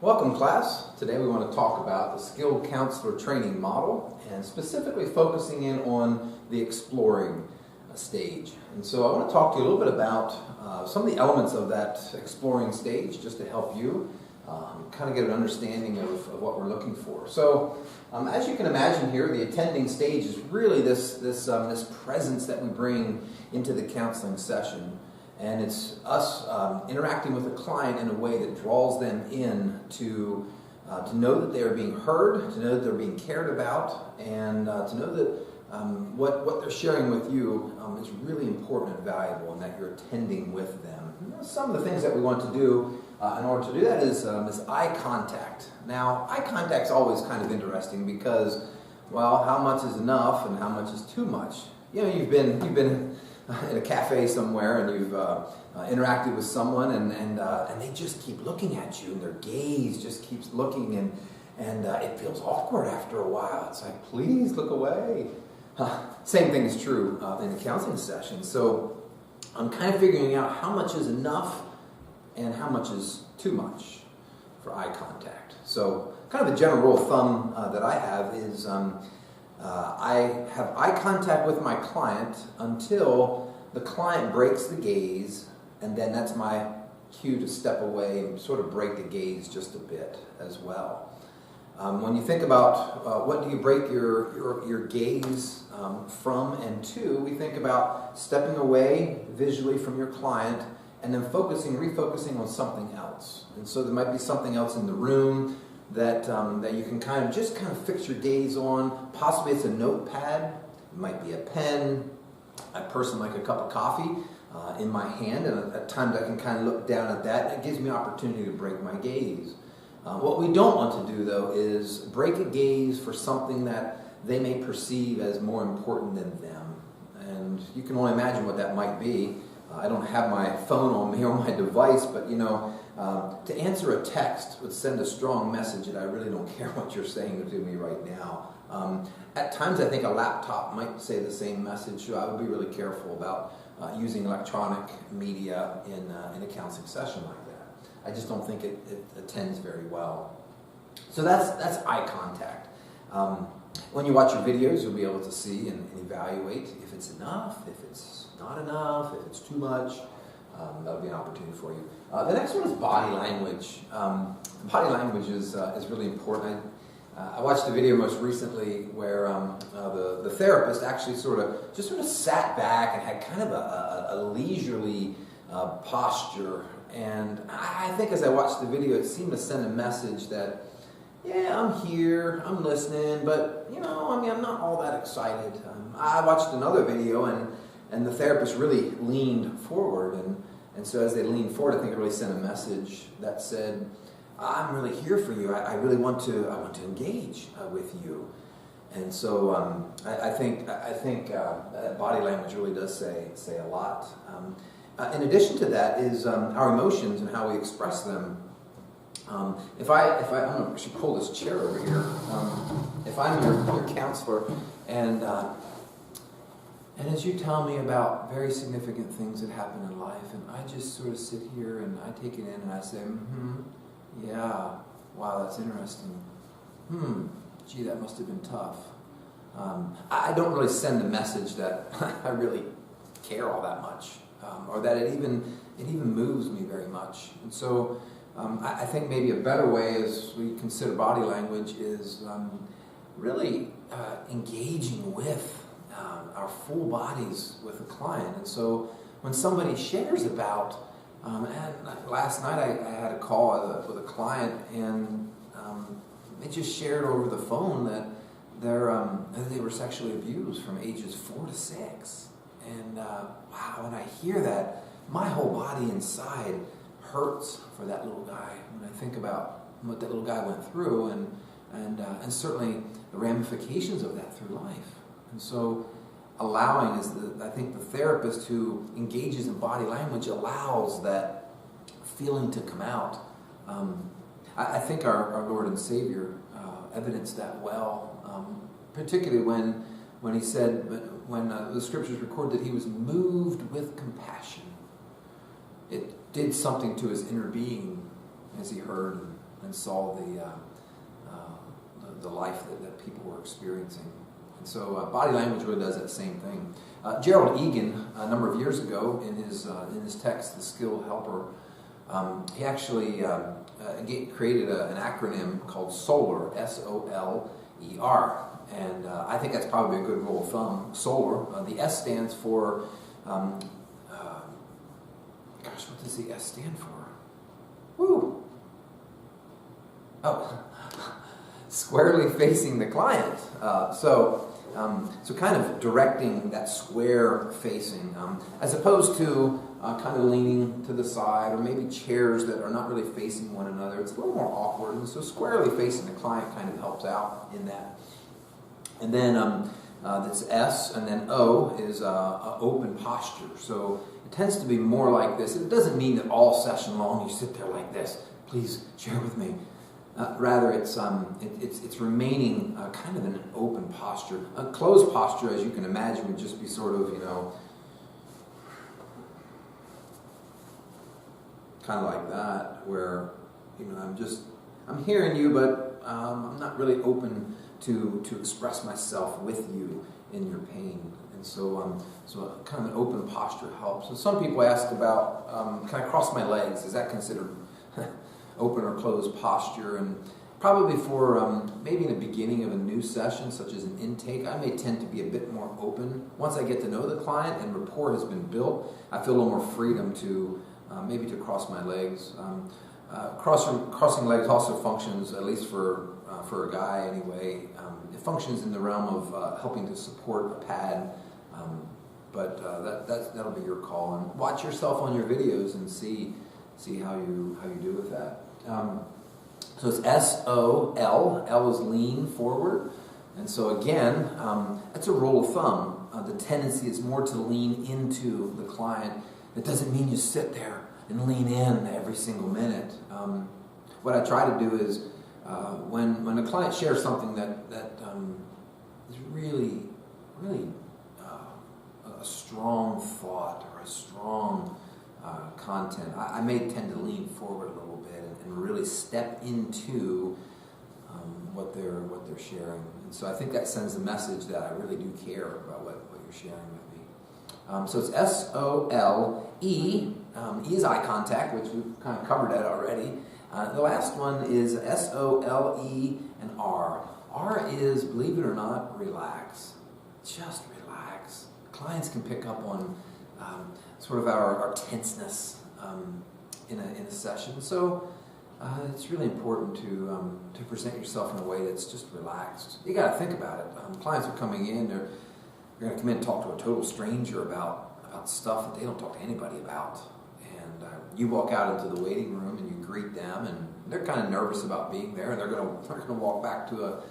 Welcome, class. Today we want to talk about the skilled counselor training model and specifically focusing in on the exploring stage. And so I want to talk to you a little bit about some of the elements of that exploring stage just to help you kind of get an understanding of what we're looking for. So as you can imagine here, the attending stage is really this presence that we bring into the counseling session. And it's us interacting with a client in a way that draws them in to know that they are being heard, to know that they're being cared about, and to know that what they're sharing with you is really important and valuable, and that you're attending with them. Some of the things that we want to do in order to do that is eye contact. Now, eye contact is always kind of interesting because, well, how much is enough and how much is too much? You know, you've been in a cafe somewhere and you've interacted with someone and they just keep looking at you and their gaze just keeps looking and it feels awkward after a while. It's like, please look away. Same thing is true in a counseling session. So I'm kind of figuring out how much is enough and how much is too much for eye contact. So kind of a general rule of thumb that I have is I have eye contact with my client until the client breaks the gaze, and then that's my cue to step away and sort of break the gaze just a bit as well. When you think about what do you break your gaze from and to, we think about stepping away visually from your client and then refocusing on something else. And so there might be something else in the room that you can kind of fix your gaze on. Possibly it's a notepad, it might be a pen. I personally like a cup of coffee in my hand, and at times I can kind of look down at that. It gives me an opportunity to break my gaze. What we don't want to do, though, is break a gaze for something that they may perceive as more important than them. And you can only imagine what that might be. I don't have my phone on me or my device, but to answer a text would send a strong message that I really don't care what you're saying to me right now. At times I think a laptop might say the same message, so I would be really careful about using electronic media in a counseling session like that. I just don't think it attends very well. So that's eye contact. When you watch your videos, you'll be able to see and evaluate if it's enough, if it's not enough, if it's too much. That'll be an opportunity for you. The next one is body language. Body language is really important. I watched a video most recently where the therapist actually sort of sat back and had kind of a leisurely posture. And I think as I watched the video, it seemed to send a message that, yeah, I'm here, I'm listening, but I'm not all that excited. I watched another video and the therapist really leaned forward, and so as they leaned forward, I think it really sent a message that said, I'm really here for you. I really want to engage with you. And so I think body language really does say a lot. In addition to that is our emotions and how we express them. If I don't know, I should pull this chair over here. If I'm your counselor and as you tell me about very significant things that happen in life, and I just sort of sit here and I take it in and I say, yeah, wow, that's interesting. Gee, that must have been tough. I don't really send the message that I really care all that much, or that it even moves me very much. And so I think maybe a better way as we consider body language is really engaging with our full bodies with a client. And so when somebody shares about, and last night I had a call with a client, and they just shared over the phone that they were sexually abused from ages 4 to 6. And wow, when I hear that, my whole body inside hurts for that little guy when I think about what that little guy went through, and certainly the ramifications of that through life. And so allowing I think the therapist who engages in body language allows that feeling to come out. I think our Lord and Savior evidenced that well, particularly when he said, when the scriptures record that he was moved with compassion. It did something to his inner being as he heard and saw the life that people were experiencing. And so body language really does that same thing. Gerald Egan, a number of years ago, in his text, The Skill Helper, he actually created an acronym called SOLER, S-O-L-E-R. And I think that's probably a good rule of thumb. SOLER. The S stands for, what does the S stand for? Woo! Oh, squarely facing the client. So kind of directing that square facing, as opposed to kind of leaning to the side, or maybe chairs that are not really facing one another. It's a little more awkward, and so squarely facing the client kind of helps out in that. And then that's S, and then O is open posture. So it tends to be more like this. It doesn't mean that all session long you sit there like this. Please share with me. Rather, it's remaining kind of in an open posture. A closed posture, as you can imagine, would just be sort of, kind of like that, where, I'm hearing you, but I'm not really open to express myself with you in your pain. And so kind of an open posture helps. So some people ask about, can I cross my legs? Is that considered open or closed posture? And probably for maybe in the beginning of a new session, such as an intake, I may tend to be a bit more open. Once I get to know the client and rapport has been built, I feel a little more freedom to maybe to cross my legs. Crossing legs also functions, at least for a guy anyway, it functions in the realm of helping to support a pad. But that'll be your call. And watch yourself on your videos and see how you do with that. So it's S-O-L. L is lean forward. And so again, that's a rule of thumb. The tendency is more to lean into the client. It doesn't mean you sit there and lean in every single minute. What I try to do is when a client shares something that is really a strong thought or a strong content, I may tend to lean forward a little bit and really step into what they're sharing. And so I think that sends a message that I really do care about what you're sharing with me. So it's S-O-L-E. E is eye contact, which we've kind of covered that already. The last one is S-O-L-E and R. R is, believe it or not, relax. Just relax. Clients can pick up on sort of our tenseness in a session. So it's really important to present yourself in a way that's just relaxed. You got to think about it. Clients are coming in, they're going to come in and talk to a total stranger about stuff that they don't talk to anybody about. And you walk out into the waiting room and you greet them, and they're kind of nervous about being there, and they're going to walk back to a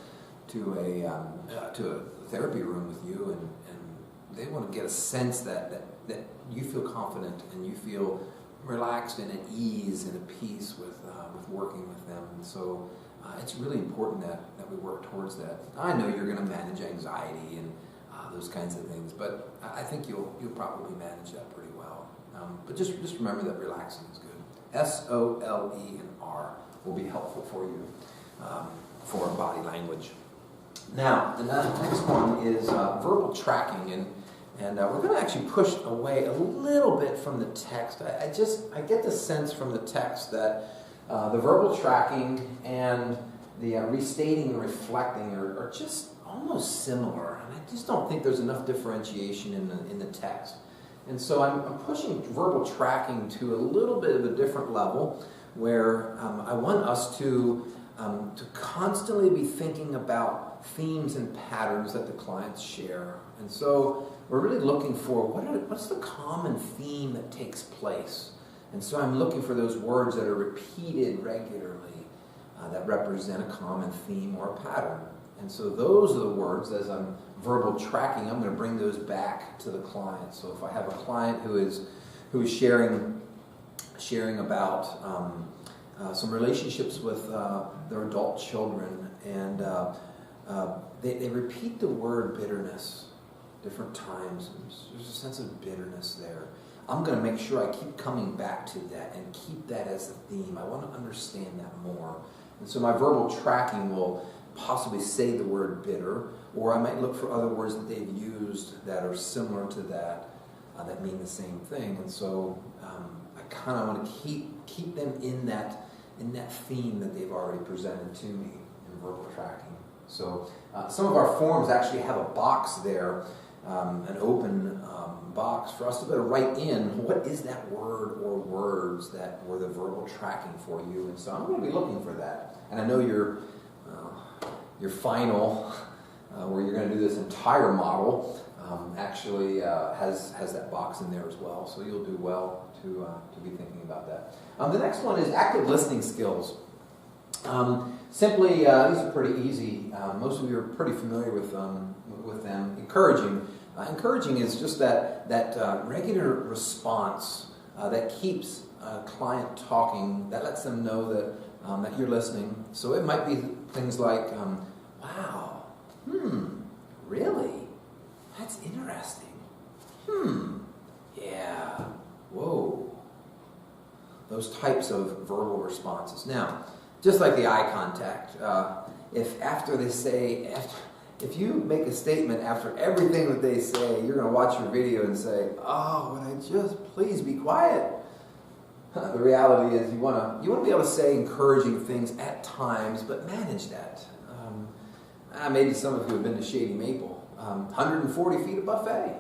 therapy room with you, and they want to get a sense that you feel confident and you feel relaxed and at ease and at peace with working with them. And so it's really important that we work towards that. I know you're going to manage anxiety and those kinds of things, but I think you'll probably manage that pretty well. But just remember that relaxing is good. S-O-L-E and R will be helpful for you for body language. Now, the next one is verbal tracking, and we're going to actually push away a little bit from the text. I get the sense from the text that the verbal tracking and the restating and reflecting are just almost similar, and I just don't think there's enough differentiation in the text. And so I'm pushing verbal tracking to a little bit of a different level, where I want us to constantly be thinking about themes and patterns that the clients share. And so we're really looking for what's the common theme that takes place. And so I'm looking for those words that are repeated regularly that represent a common theme or a pattern. And so those are the words, as I'm verbal tracking, I'm going to bring those back to the client. So if I have a client who is sharing about some relationships with their adult children, and they repeat the word bitterness different times. There's a sense of bitterness there. I'm going to make sure I keep coming back to that and keep that as a theme. I want to understand that more. And so my verbal tracking will possibly say the word bitter, or I might look for other words that they've used that are similar to that, that mean the same thing. And so I kind of want to keep them in that theme that they've already presented to me in verbal tracking. So some of our forms actually have a box there, an open box for us to be able to write in what is that word or words that were the verbal tracking for you. And so I'm going to be looking for that. And I know your final, where you're going to do this entire model, actually has that box in there as well. So you'll do well to be thinking about that. The next one is active listening skills. Simply, these are pretty easy. Most of you are pretty familiar with them. Encouraging. Encouraging is just that regular response that keeps a client talking, that lets them know that you're listening. So it might be things like, wow, really? That's interesting. Yeah, whoa. Those types of verbal responses. Now, just like the eye contact, if you make a statement after everything that they say, you're going to watch your video and say, oh, would I just please be quiet? The reality is you want to be able to say encouraging things at times, but manage that. Maybe some of you have been to Shady Maple, 140 feet of buffet.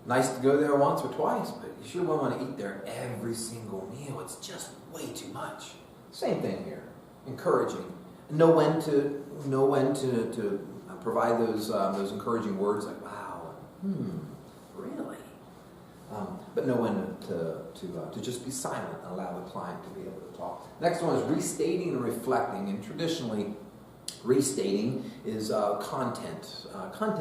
Nice to go there once or twice, but you sure won't want to eat there every single meal. It's just way too much. Same thing here. Encouraging. Know when to provide those encouraging words like wow, really. But know when to just be silent and allow the client to be able to talk. Next one is restating and reflecting. And traditionally, restating is content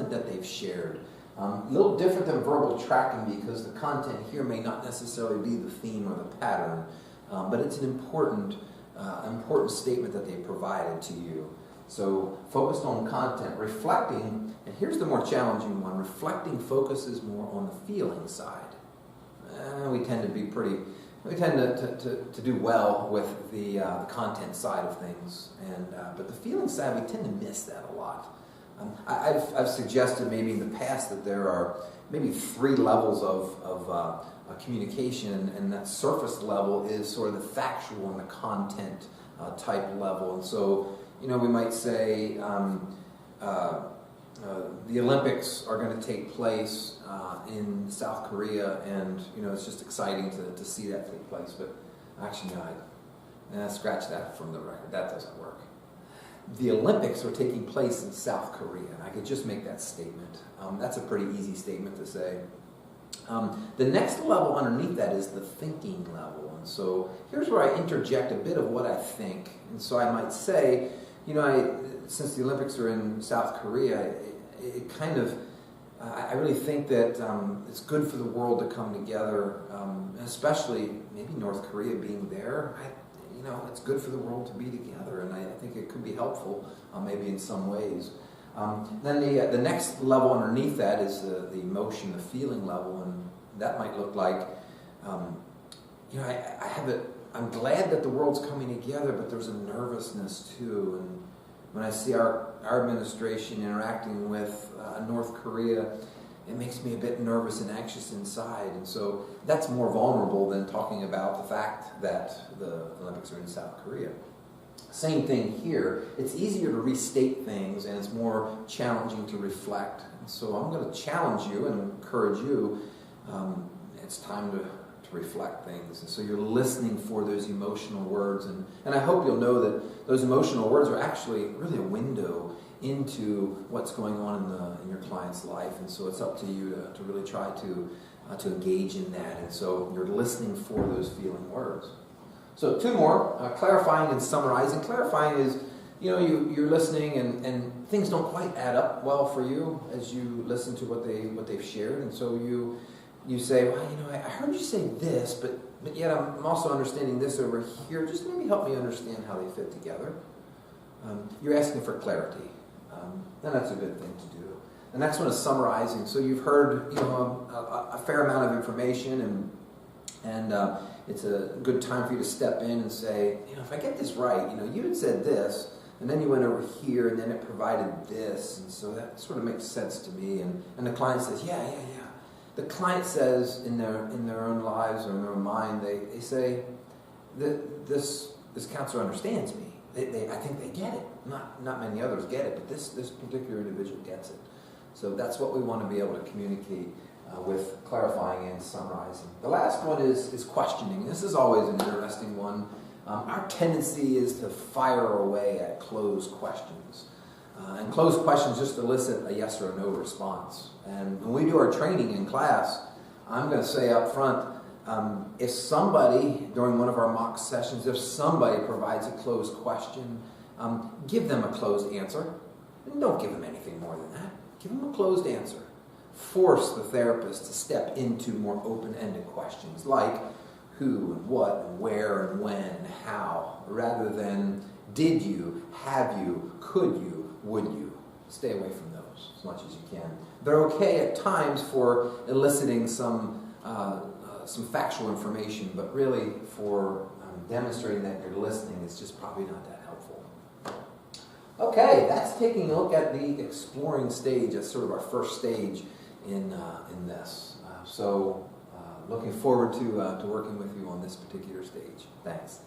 that they've shared. A little different than verbal tracking because the content here may not necessarily be the theme or the pattern, but it's an important statement that they provided to you. So focused on content. Reflecting, and here's the more challenging one, reflecting focuses more on the feeling side. We tend to do well with the content side of things, but the feeling side, we tend to miss that a lot. I've suggested maybe in the past that there are maybe 3 levels of communication, and that surface level is sort of the factual and the content type level. And so, we might say the Olympics are going to take place in South Korea, and it's just exciting to see that take place. But actually, no, scratch that from the record. That doesn't work. The Olympics are taking place in South Korea, and I could just make that statement. That's a pretty easy statement to say. The next level underneath that is the thinking level. And so here's where I interject a bit of what I think. And so I might say, since the Olympics are in South Korea, I really think that it's good for the world to come together, especially maybe North Korea being there. It's good for the world to be together, and I think it could be helpful, maybe in some ways. Then the next level underneath that is the emotion, the feeling level, and that might look like, I'm glad that the world's coming together, but there's a nervousness too. And when I see our administration interacting with North Korea, it makes me a bit nervous and anxious inside. And so that's more vulnerable than talking about the fact that the Olympics are in South Korea. Same thing here. It's easier to restate things, and it's more challenging to reflect. And so I'm going to challenge you and encourage you. It's time to reflect things. And so you're listening for those emotional words. And I hope you'll know that those emotional words are actually really a window into what's going on in your client's life. And so it's up to you to really try to engage in that. And so you're listening for those feeling words. So 2 more, clarifying and summarizing. Clarifying is, you're listening and things don't quite add up well for you as you listen to what they've shared. And so you say, well, I heard you say this, but yet I'm also understanding this over here. Just maybe help me understand how they fit together. You're asking for clarity. And that's a good thing to do. The next one is summarizing. So you've heard, a fair amount of information, and And it's a good time for you to step in and say, if I get this right, you had said this, and then you went over here, and then it provided this, and so that sort of makes sense to me. And the client says, yeah. The client says in their own lives or in their own mind, they say, this counselor understands me. I think they get it. Not many others get it, but this particular individual gets it. So that's what we want to be able to communicate with clarifying and summarizing. The last one is questioning. This is always an interesting one. Our tendency is to fire away at closed questions. And closed questions just elicit a yes or a no response. And when we do our training in class, I'm going to say up front, if somebody, during one of our mock sessions, if somebody provides a closed question, give them a closed answer. And don't give them anything more than that. Give them a closed answer. Force the therapist to step into more open-ended questions like who and what and where and when and how, rather than did you, have you, could you, would you. Stay away from those as much as you can. They're okay at times for eliciting some factual information, but really for demonstrating that you're listening is just probably not that helpful. Okay, that's taking a look at the exploring stage as sort of our first stage in this. So looking forward to working with you on this particular stage. Thanks.